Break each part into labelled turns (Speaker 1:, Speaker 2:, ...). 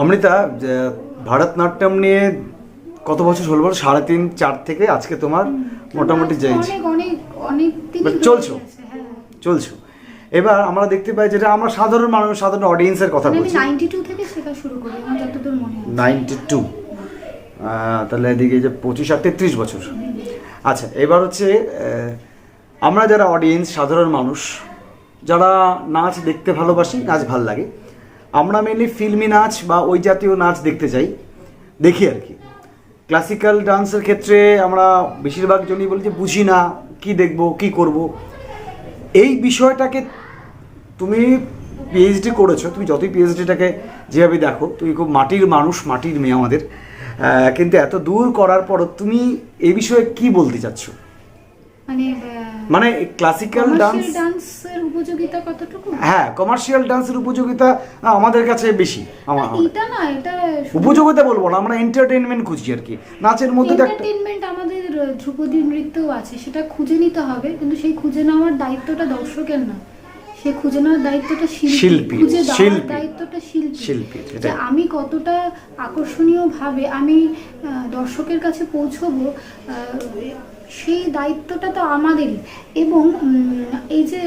Speaker 1: অমৃতা, ভারতনাট্যম নিয়ে কত বছর হলো বলো? 3.5-4 থেকে আজকে তোমার মোটামুটি চলছো। এবার আমরা দেখতে পাই যেটা আমরা সাধারণ মানুষ, সাধারণ অডিয়েন্সের কথা বলছি।
Speaker 2: 92 থেকে শেখা শুরু করি, আমার যতদূর মনে হয়
Speaker 1: 92। তাহলে এদিকে যে 25 আর 33 বছর। আচ্ছা, এবার হচ্ছে আমরা যারা অডিয়েন্স, সাধারণ মানুষ যারা নাচ দেখতে ভালোবাসি, নাচ ভাল লাগে, আমরা মেনলি ফিল্মি নাচ বা ওই জাতীয় নাচ দেখতে চাই, দেখি আর কি। ক্লাসিক্যাল ডান্সের ক্ষেত্রে আমরা বেশিরভাগ জনই বলি যে বুঝি না, কি দেখব, কি করব। এই বিষয়টাকে তুমি পিএইচডি করেছো, তুমি যতই পিএইচডিটাকে যেভাবে দেখো, তুমি খুব মাটির মানুষ, মাটির মেয়ে আমাদের, কিন্তু এত দূর করার পর তুমি এই বিষয়ে কি বলতে চাচ্ছ? মানে ক্লাসিক্যাল
Speaker 2: ডান্সের উপযোগিতা কতটুকু?
Speaker 1: হ্যাঁ, কমার্শিয়াল ডান্সের উপযোগিতা আমাদের কাছে বেশি।
Speaker 2: এটা না, এটা
Speaker 1: উপযোগিতা বলবো না, আমরা এন্টারটেইনমেন্ট খুঁজি আর কি। নাচের মধ্যে
Speaker 2: এন্টারটেইনমেন্ট আমাদের ধ্রুপদী নৃত্যও আছে, সেটা খুঁজে নিতে হবে, কিন্তু সেই খুঁজে নেওয়ার দায়িত্বটা দর্শকের না, সে খুঁজে নেওয়ার দায়িত্বটা শিল্পী, খুঁজে দেওয়ার দায়িত্বটা শিল্পী। যে আমি কতটা আকর্ষণীয় ভাবে আমি দর্শকের কাছে পৌঁছবো, সেই দায়িত্বটা তো আমাদেরই। এবং এই যে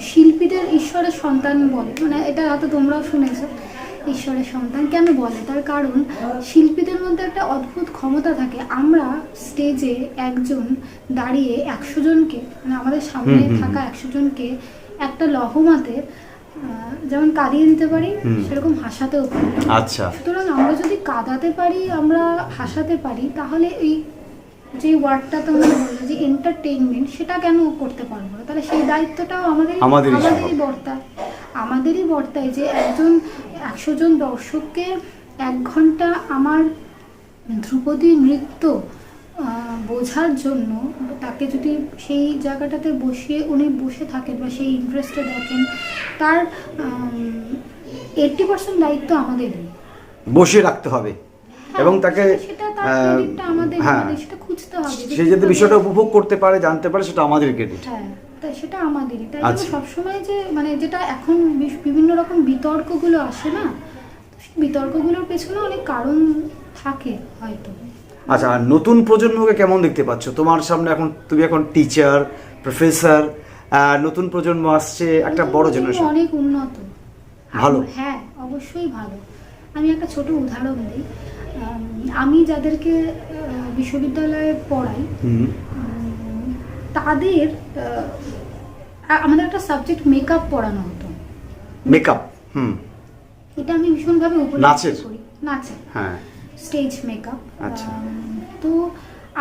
Speaker 2: শিল্পীদের ঈশ্বরের সন্তান বলে, মানে এটা হয়তো তোমরাও শুনেছো, ঈশ্বরের সন্তান কেন বলে, তার কারণ শিল্পীদের মধ্যে একটা অদ্ভুত ক্ষমতা থাকে। আমরা স্টেজে একজন দাঁড়িয়ে 100 জনকে, মানে আমাদের সামনে থাকা 100 জনকে একটা লহমাতে যেমন কাঁদিয়ে দিতে পারি, সেরকম হাসাতেও পারি।
Speaker 1: আচ্ছা,
Speaker 2: সুতরাং আমরা যদি কাঁদাতে পারি, আমরা হাসাতে পারি, তাহলে এই যে ওয়ার্ডটা তোমরা বললে যে এন্টারটেইনমেন্ট, সেটা কেন করতে পারবো না? তাহলে সেই দায়িত্বটাও আমাদেরই বর্তায় যে একজন 100 জন দর্শককে 1 ঘন্টা আমার ধ্রুপদী নৃত্য বোঝার জন্য, তাকে যদি সেই জায়গাটাতে বসিয়ে উনি বসে থাকেন বা সেই ইন্টারেস্টে দেখেন, তার 80% দায়িত্ব আমাদেরই
Speaker 1: বসিয়ে রাখতে হবে এবং তাকে সে যদি বিষয়টা উপভোগ করতে পারে, জানতে পারে, সেটা আমাদের ক্রেডিট।
Speaker 2: তাই সেটা আমাদেরই। তাই সবসময় যে মানে যেটা এখন বিভিন্ন রকম বিতর্কগুলো আসে না, বিতর্কগুলোর পেছনে অনেক কারণ থাকে হয়তো।
Speaker 1: আচ্ছা, আর নতুন প্রজন্মকে কেমন দেখতে পাচ্ছ? তোমার সামনে এখন তুমি এখন টিচার, প্রফেসর, নতুন প্রজন্ম আসছে, একটা বড় জেনারেশন,
Speaker 2: অনেক উন্নত,
Speaker 1: ভালো।
Speaker 2: হ্যাঁ, অবশ্যই ভালো। আমি একটা ছোট উদাহরণ দিই। আমি যাদেরকে বিশ্ববিদ্যালয়ে পড়াই, তাদের আমাদের একটা সাবজেক্ট মেকআপ পড়ানো হতো।
Speaker 1: মেকআপ,
Speaker 2: এটা আমি ভীষণভাবে উপলব্ধি করি। নাচের,
Speaker 1: হ্যাঁ,
Speaker 2: স্টেজ মেকআপ।
Speaker 1: আচ্ছা,
Speaker 2: তো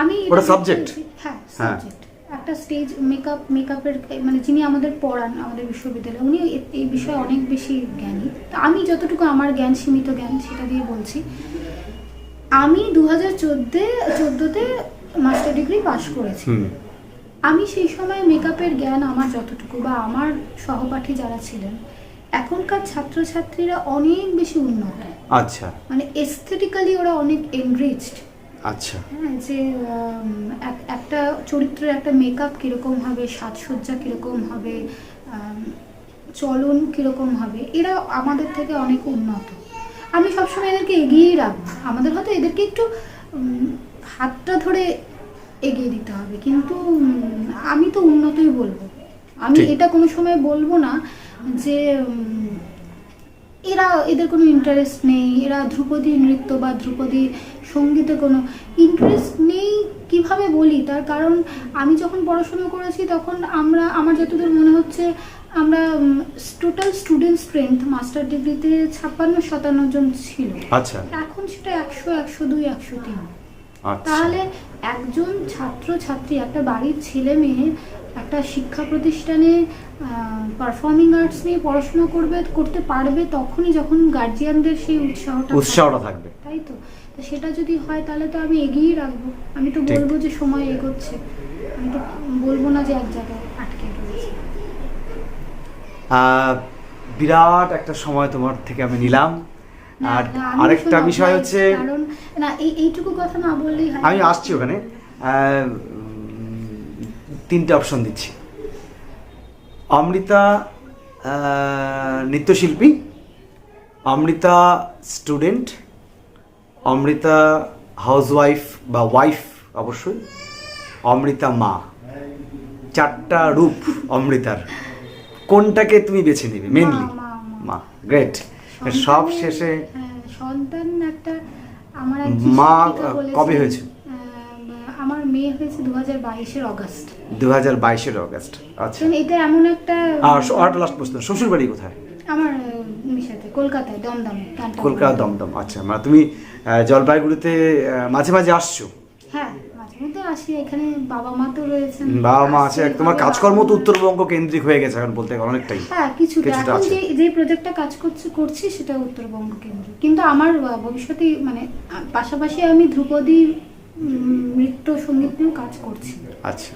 Speaker 2: আমি
Speaker 1: ওটা সাবজেক্ট,
Speaker 2: হ্যাঁ সাবজেক্ট, একটা স্টেজ মেকআপের, মানে যিনি আমাদের পড়ান আমাদের বিশ্ববিদ্যালয়ে, উনি এই বিষয়ে অনেক বেশি জ্ঞানী। তো আমি যতটুকু আমার জ্ঞান, সীমিত জ্ঞান, সেটা দিয়ে বলছি। আমি 2014-তে মাস্টার ডিগ্রি পাশ করেছি। আমি সেই সময় মেকআপের জ্ঞান আমার যতটুকু, বা আমার সহপাঠী যারা ছিলেন, এখনকার ছাত্রছাত্রীরা অনেক বেশি উন্নত।
Speaker 1: আচ্ছা,
Speaker 2: মানে এস্থেটিক্যালি ওরা অনেক এনরিচড।
Speaker 1: আচ্ছা,
Speaker 2: হ্যাঁ, যে একটা চরিত্রের একটা মেকআপ কিরকম হবে, সাজসজ্জা কিরকম হবে, চলন কিরকম হবে, এরা আমাদের থেকে অনেক উন্নত। আমি সবসময় এদেরকে এগিয়েই রাখবো। আমাদের হয়তো এদেরকে একটু হাতটা ধরে এগিয়ে দিতে হবে, কিন্তু আমি তো উন্নতই বলবো। আমি এটা কোনো সময় বলবো না যে এদের কোনো ইন্টারেস্ট নেই, এরা ধ্রুপদী নৃত্য বা ধ্রুপদী সঙ্গীতে কোনো ইন্টারেস্ট নেই। কিভাবে বলি, তার কারণ আমি যখন পড়াশোনা করেছি তখন আমার যতদূর মনে হচ্ছে, আমরা টোটাল স্টুডেন্ট স্ট্রেংথ মাস্টার ডিগ্রিতে 56-57 জন ছিল।
Speaker 1: আচ্ছা,
Speaker 2: এখন সেটা 100, 102, 103। তাহলে একজন ছাত্রছাত্রী, একটা বাড়ির ছেলে মেয়ে একটা শিক্ষা প্রতিষ্ঠানে পারফর্মিং আর্টস নিয়ে পড়াশোনা করতে পারবে তখনই যখন গার্জিয়ানদের সেই উৎসাহটা থাকবে, তাই তো? সেটা যদি হয় তাহলে তো আমি এগিয়েই রাখবো। আমি তো বলবো যে সময় এগোচ্ছে, আমি তো বলবো না যে এক জায়গায় আটকে রয়েছে।
Speaker 1: বিরাট একটা সময় তোমার থেকে আমি নিলাম। আর আরেকটা বিষয় হচ্ছে,
Speaker 2: কারণ না এইটুকু কথা না বললেই হয়।
Speaker 1: আমি আসছি ওখানে, 3টে অপশন দিচ্ছি। অমৃতা নৃত্যশিল্পী, অমৃতা স্টুডেন্ট, অমৃতা হাউসওয়াইফ বা ওয়াইফ অবশ্যই, অমৃতা মা, 4টা রূপ অমৃতার, কোনটাকে তুমি বেছে নিবে মেনলি? মা। গ্রেট। সব শেষে
Speaker 2: সন্তান একটা আমার
Speaker 1: মা কবে হয়েছে?
Speaker 2: আমার মেয়ে হয়েছে 2022-এর অগাস্ট।
Speaker 1: 2022-এর অগাস্ট। আচ্ছা।
Speaker 2: এটা এমন একটা
Speaker 1: আর লাস্ট প্রশ্ন, শ্বশুর বাড়ি কোথায়?
Speaker 2: আমার মিশাতে কলকাতায়, দমদম।
Speaker 1: কলকাতা দমদম। আচ্ছা, মানে তুমি জলপাইগুড়িতে মাঝে মাঝে আসছো?
Speaker 2: হ্যাঁ, মাঝে মধ্যে আসি। এখানে বাবা মা তো রয়েছেন,
Speaker 1: বাবা মা আছে, তোমার কাজকর্ম তো উত্তরবঙ্গ কেন্দ্রিক হয়ে গেছে এখন বলতে গেলে অনেকটাই।
Speaker 2: হ্যাঁ, কিছুটা এখন
Speaker 1: আছে।
Speaker 2: যে প্রজেক্টটা কাজ করছি সেটা উত্তরবঙ্গ কেন্দ্রিক, কিন্তু আমার ভবিষ্যতে মানে পাশাপাশি আমি ধ্রুপদী নৃত্য সঙ্গীত নিয়েও কাজ করছি।
Speaker 1: আচ্ছা।